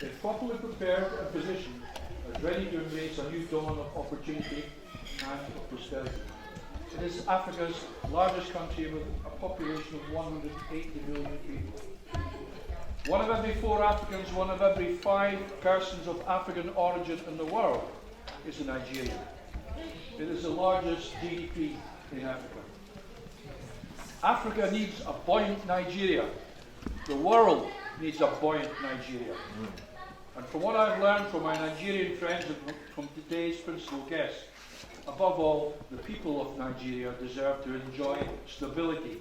if properly prepared and positioned, is ready to embrace a new dawn of opportunity and of prosperity. It is Africa's largest country with a population of 180 million people. One of every 4 Africans, one of every 5 persons of African origin in the world is a Nigerian. It is the largest GDP in Africa. Africa needs a buoyant Nigeria. The world needs a buoyant Nigeria. And from what I've learned from my Nigerian friends and from today's principal guests, above all, the people of Nigeria deserve to enjoy stability,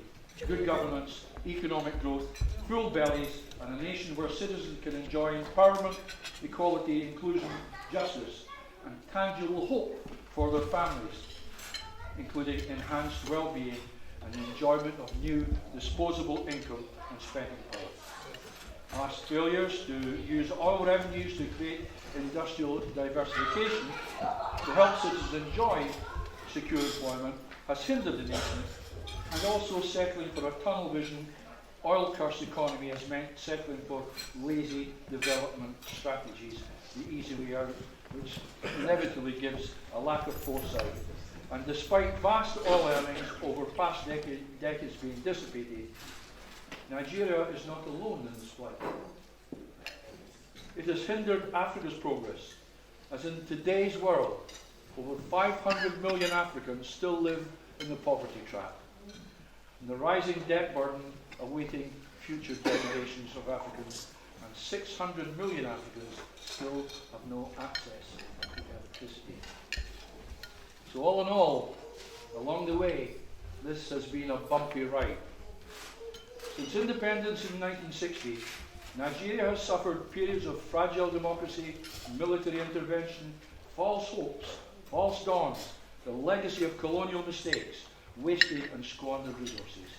good governance, economic growth, full bellies, and a nation where citizens can enjoy empowerment, equality, inclusion, justice, and tangible hope for their families, including enhanced well-being and the enjoyment of new disposable income and spending power. Past failures to use oil revenues to create industrial diversification to help citizens enjoy secure employment has hindered the nation, and also settling for a tunnel vision, oil-cursed economy has meant settling for lazy development strategies, the easy way out, which inevitably gives a lack of foresight. And despite vast oil earnings over past decades being dissipated, Nigeria is not alone in this plight. It has hindered Africa's progress, as in today's world, over 500 million Africans still live in the poverty trap, and the rising debt burden awaiting future generations of Africans, and 600 million Africans still have no access to electricity. So all in all, along the way, this has been a bumpy ride. Since independence in 1960, Nigeria has suffered periods of fragile democracy, military intervention, false hopes, false dawns, the legacy of colonial mistakes, wasted and squandered resources.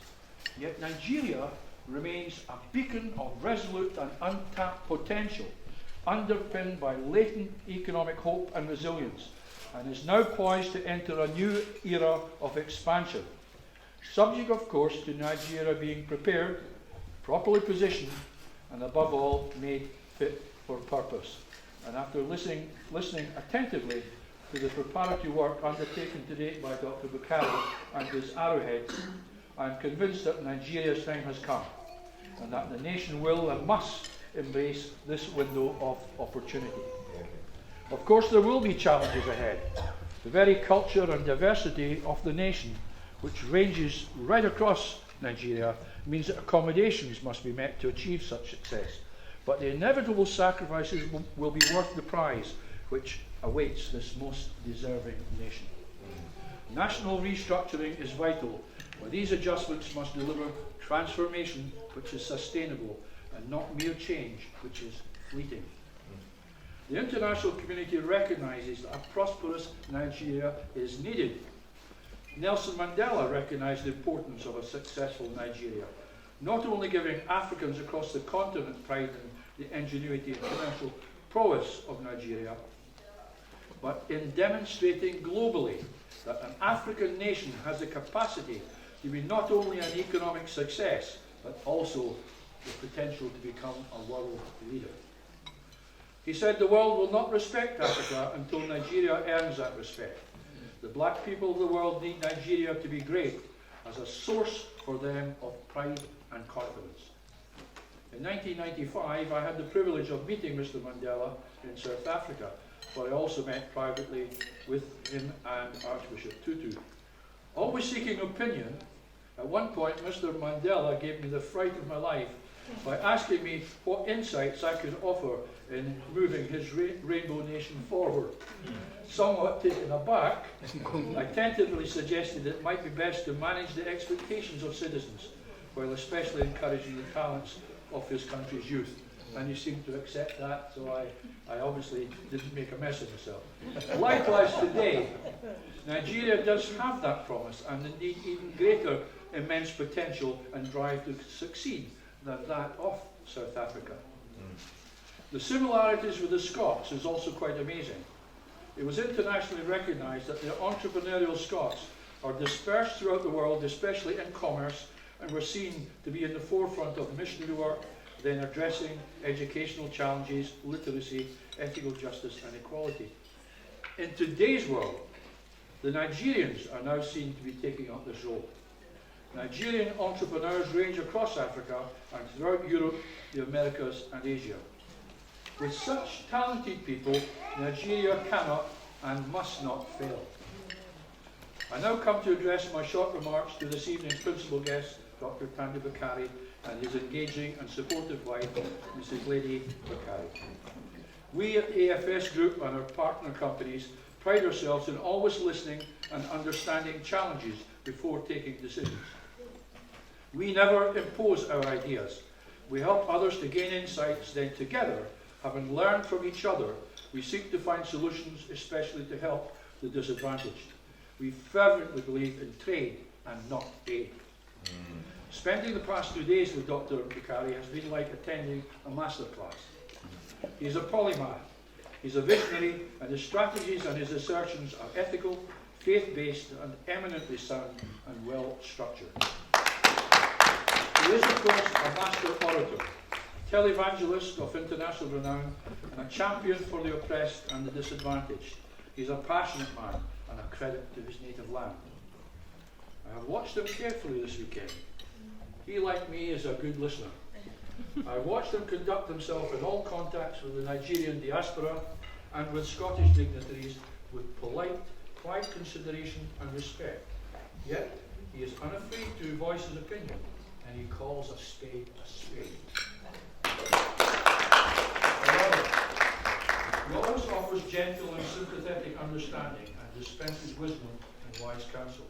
Yet Nigeria remains a beacon of resolute and untapped potential, underpinned by latent economic hope and resilience, and is now poised to enter a new era of expansion, subject of course to Nigeria being prepared, properly positioned, and above all made fit for purpose. And after listening attentively to the preparatory work undertaken to date by Dr Bakare and his arrowheads, I am convinced that Nigeria's time has come, and that the nation will and must embrace this window of opportunity. Of course, there will be challenges ahead. The very culture and diversity of the nation, which ranges right across Nigeria, means that accommodations must be met to achieve such success. But the inevitable sacrifices will be worth the prize which awaits this most deserving nation. National restructuring is vital, but these adjustments must deliver transformation which is sustainable and not mere change which is fleeting. The international community recognizes that a prosperous Nigeria is needed. Nelson Mandela recognized the importance of a successful Nigeria, not only giving Africans across the continent pride in the ingenuity and commercial prowess of Nigeria, but in demonstrating globally that an African nation has the capacity to be not only an economic success, but also the potential to become a world leader. He said the world will not respect Africa until Nigeria earns that respect. The black people of the world need Nigeria to be great as a source for them of pride and confidence. In 1995, I had the privilege of meeting Mr. Mandela in South Africa, where I also met privately with him and Archbishop Tutu. Always seeking opinion, at one point Mr. Mandela gave me the fright of my life by asking me what insights I could offer in moving his Rainbow Nation forward. Somewhat taken aback, I tentatively suggested it might be best to manage the expectations of citizens, while especially encouraging the talents of his country's youth. And he seemed to accept that, so I obviously didn't make a mess of myself. Likewise today, Nigeria does have that promise, and indeed even greater immense potential and drive to succeed than that of South Africa. The similarities with the Scots is also quite amazing. It was internationally recognised that the entrepreneurial Scots are dispersed throughout the world, especially in commerce, and were seen to be in the forefront of missionary work, then addressing educational challenges, literacy, ethical justice and equality. In today's world, the Nigerians are now seen to be taking up this role. Nigerian entrepreneurs range across Africa and throughout Europe, the Americas and Asia. With such talented people, Nigeria cannot and must not fail. I now come to address my short remarks to this evening's principal guest, Dr Tunde Bakare, and his engaging and supportive wife, Mrs Lady Bakare. We at AFS Group and our partner companies pride ourselves in always listening and understanding challenges before taking decisions. We never impose our ideas. We help others to gain insights, then together, having learned from each other, we seek to find solutions, especially to help the disadvantaged. We fervently believe in trade and not aid. Spending the past 2 days with Dr Bakare has been like attending a masterclass. He's a polymath, he's a visionary, and his strategies and his assertions are ethical, faith-based, and eminently sound and well-structured. He is, of course, a master orator, televangelist of international renown, and a champion for the oppressed and the disadvantaged. He's a passionate man and a credit to his native land. I have watched him carefully this weekend. He, like me, is a good listener. I watched him conduct himself in all contacts with the Nigerian diaspora and with Scottish dignitaries with polite, quiet consideration and respect. Yet, he is unafraid to voice his opinion, and he calls a spade a spade. However, he always offers gentle and sympathetic understanding and dispenses wisdom and wise counsel.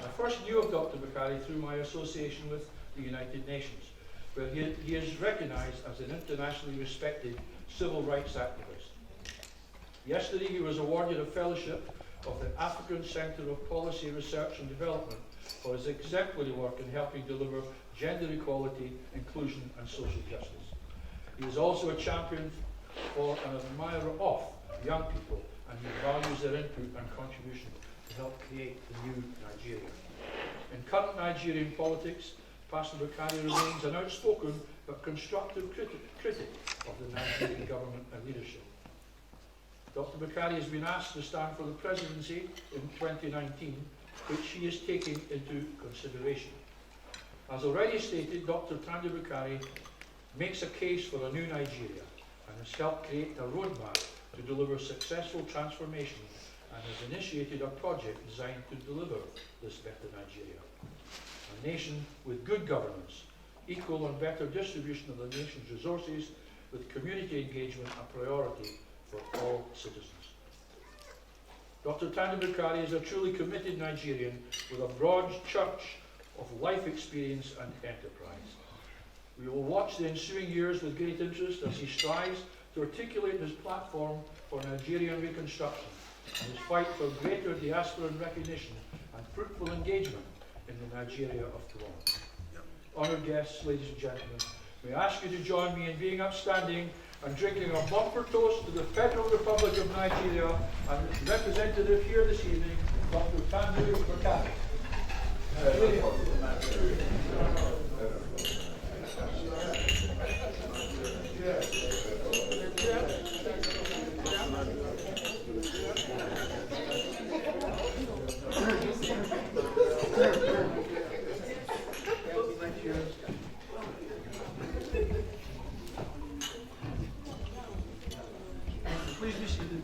I first knew of Dr Bakare through my association with the United Nations, where he is recognised as an internationally respected civil rights activist. Yesterday he was awarded a fellowship of the African Centre of Policy Research and Development for his exemplary work in helping deliver gender equality, inclusion and social justice. He is also a champion for an admirer of young people, and he values their input and contribution to help create the new Nigeria. In current Nigerian politics, Pastor Bakare remains an outspoken but constructive critic of the Nigerian government and leadership. Dr Bakare has been asked to stand for the presidency in 2019, which he is taking into consideration. As already stated, Dr Tunde Bakare makes a case for a new Nigeria and has helped create a roadmap to deliver successful transformation and has initiated a project designed to deliver this better Nigeria. A nation with good governance, equal and better distribution of the nation's resources, with community engagement a priority for all citizens. Dr Tunde Bakare is a truly committed Nigerian with a broad church of life experience and enterprise. We will watch the ensuing years with great interest as he strives to articulate his platform for Nigerian reconstruction and his fight for greater diaspora recognition and fruitful engagement in the Nigeria of tomorrow. Honoured guests, ladies and gentlemen, may I ask you to join me in being upstanding and drinking a bumper toast to the Federal Republic of Nigeria and its representative here this evening, Dr Tunde Bakare. Please be seated.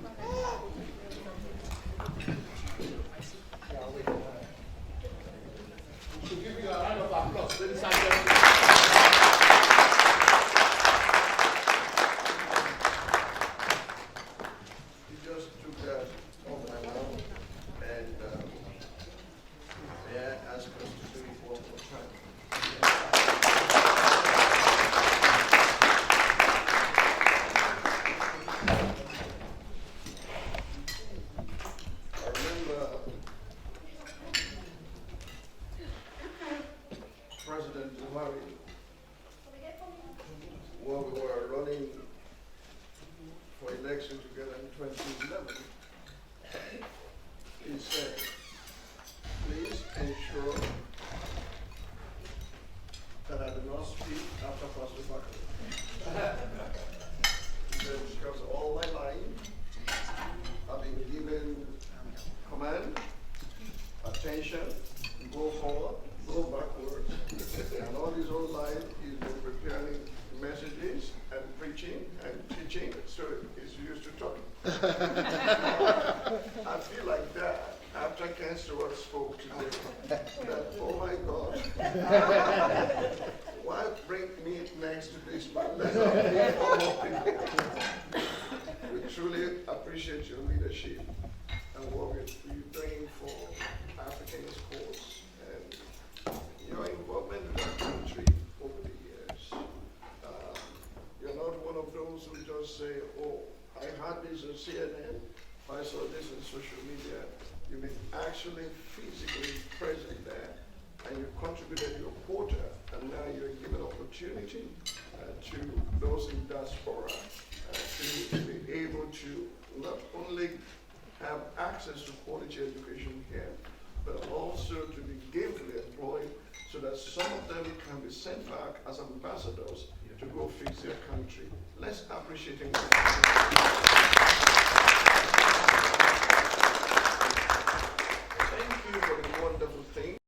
So give me a round of applause, ladies and gentlemen. You just took that off my mouth, and may I ask us to do it one more time? President Buhari, when we were running for election together in 2011, he said, please ensure that I do not speak after Pastor Bakare. I feel like that after Ken Stewart spoke today. That, oh my God, why bring me next to this man? Let's not bring all more people. We truly appreciate your leadership and what you're doing for African schools and your involvement in our country over the years. You're not one of those who just say, oh, I heard this on CNN, I saw this on social media. You've been actually physically present there, and you contributed your quota, and now you're given opportunity to those in diaspora to be able to not only have access to quality education here, but also to be gainfully employed so that some of them can be sent back as ambassadors to go fix their country. Let's appreciate him.